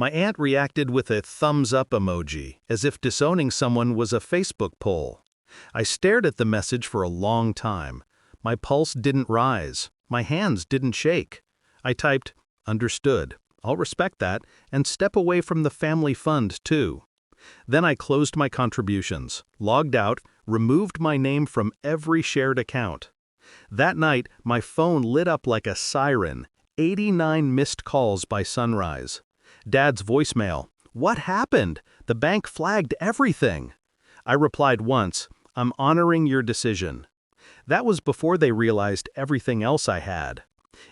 My aunt reacted with a thumbs up emoji, as if disowning someone was a Facebook poll. I stared at the message for a long time. My pulse didn't rise. My hands didn't shake. I typed, "Understood. I'll respect that, and step away from the family fund, too." Then I closed my contributions, logged out, removed my name from every shared account. That night, my phone lit up like a siren, 89 missed calls by sunrise. Dad's voicemail, "What happened? The bank flagged everything." I replied once, "I'm honoring your decision." That was before they realized everything else I had.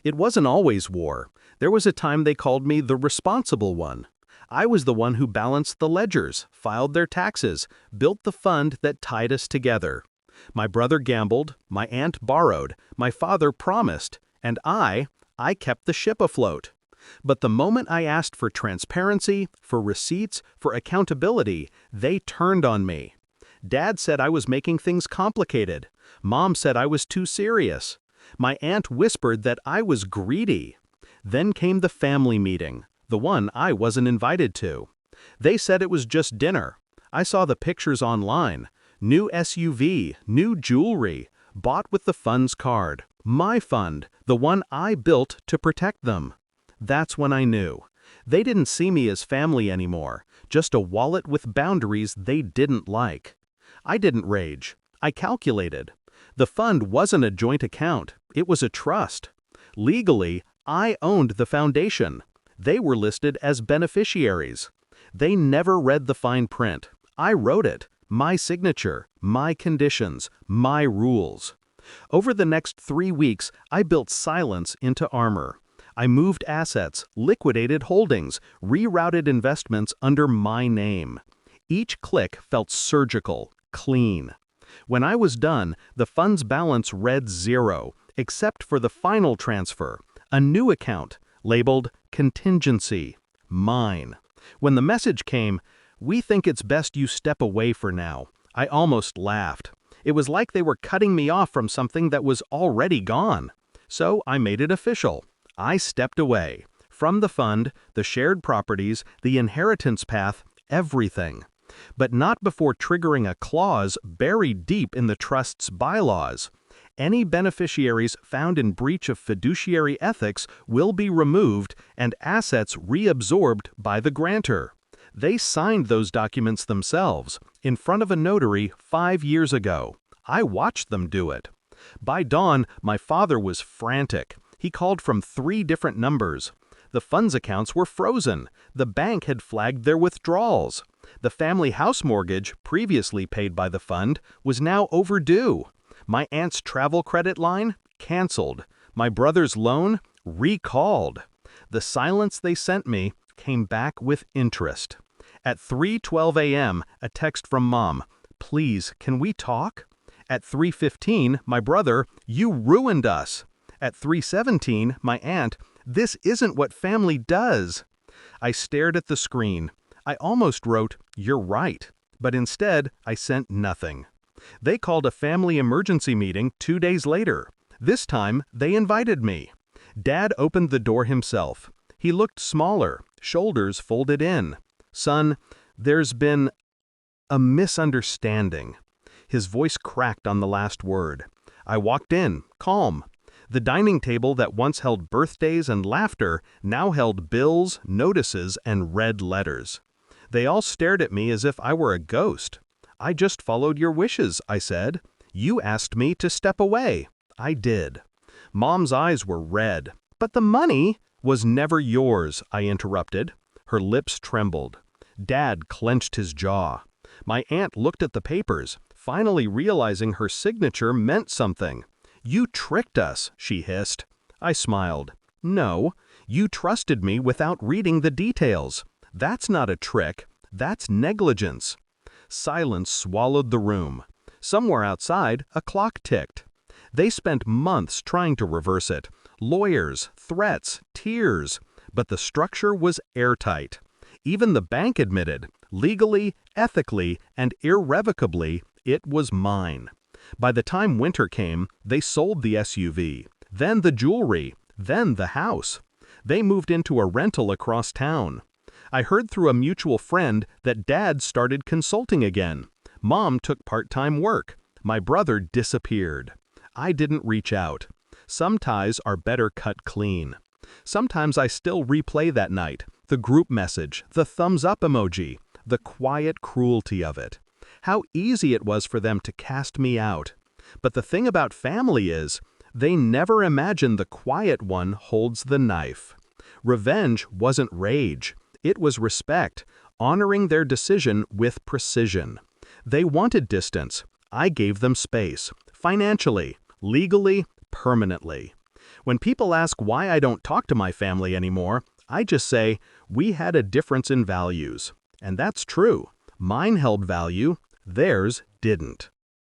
It wasn't always war. There was a time they called me the responsible one. I was the one who balanced the ledgers, filed their taxes, built the fund that tied us together. My brother gambled, my aunt borrowed, my father promised, and I kept the ship afloat. But the moment I asked for transparency, for receipts, for accountability, they turned on me. Dad said I was making things complicated. Mom said I was too serious. My aunt whispered that I was greedy. Then came the family meeting, the one I wasn't invited to. They said it was just dinner. I saw the pictures online. New SUV, new jewelry, bought with the fund's card. My fund, the one I built to protect them. That's when I knew. They didn't see me as family anymore, just a wallet with boundaries they didn't like. I didn't rage. I calculated. The fund wasn't a joint account. It was a trust. Legally, I owned the foundation. They were listed as beneficiaries. They never read the fine print. I wrote it. My signature, my conditions, my rules. Over the next 3 weeks, I built silence into armor. I moved assets, liquidated holdings, rerouted investments under my name. Each click felt surgical, clean. When I was done, the fund's balance read 0, except for the final transfer, a new account, labeled contingency, mine. When the message came, "We think it's best you step away for now," I almost laughed. It was like they were cutting me off from something that was already gone. So I made it official. I stepped away. From the fund, the shared properties, the inheritance path, everything. But not before triggering a clause buried deep in the trust's bylaws. Any beneficiaries found in breach of fiduciary ethics will be removed and assets reabsorbed by the grantor. They signed those documents themselves, in front of a notary 5 years ago. I watched them do it. By dawn, my father was frantic. He called from 3 different numbers. The fund's accounts were frozen. The bank had flagged their withdrawals. The family house mortgage, previously paid by the fund, was now overdue. My aunt's travel credit line, canceled. My brother's loan, recalled. The silence they sent me came back with interest. At 3:12 a.m., a text from Mom, "Please, can we talk?" At 3:15, my brother, "You ruined us." At 3:17, my aunt, "This isn't what family does." I stared at the screen. I almost wrote, "You're right," but instead I sent nothing. They called a family emergency meeting 2 days later. This time, they invited me. Dad opened the door himself. He looked smaller, shoulders folded in. "Son, there's been a misunderstanding." His voice cracked on the last word. I walked in, calm. The dining table that once held birthdays and laughter now held bills, notices, and red letters. They all stared at me as if I were a ghost. "I just followed your wishes," I said. "You asked me to step away." I did. Mom's eyes were red. "But the money was never yours," I interrupted. Her lips trembled. Dad clenched his jaw. My aunt looked at the papers, finally realizing her signature meant something. "You tricked us," she hissed. I smiled. "No, you trusted me without reading the details. That's not a trick. That's negligence." Silence swallowed the room. Somewhere outside, a clock ticked. They spent months trying to reverse it. Lawyers, threats, tears. But the structure was airtight. Even the bank admitted, legally, ethically, and irrevocably, it was mine. By the time winter came, they sold the SUV, then the jewelry, then the house. They moved into a rental across town. I heard through a mutual friend that Dad started consulting again. Mom took part-time work. My brother disappeared. I didn't reach out. Some ties are better cut clean. Sometimes I still replay that night, the group message, the thumbs up emoji, the quiet cruelty of it. How easy it was for them to cast me out. But the thing about family is, they never imagine the quiet one holds the knife. Revenge wasn't rage. It was respect, honoring their decision with precision. They wanted distance. I gave them space, financially, legally, permanently. When people ask why I don't talk to my family anymore, I just say, we had a difference in values. And that's true. Mine held value, theirs didn't.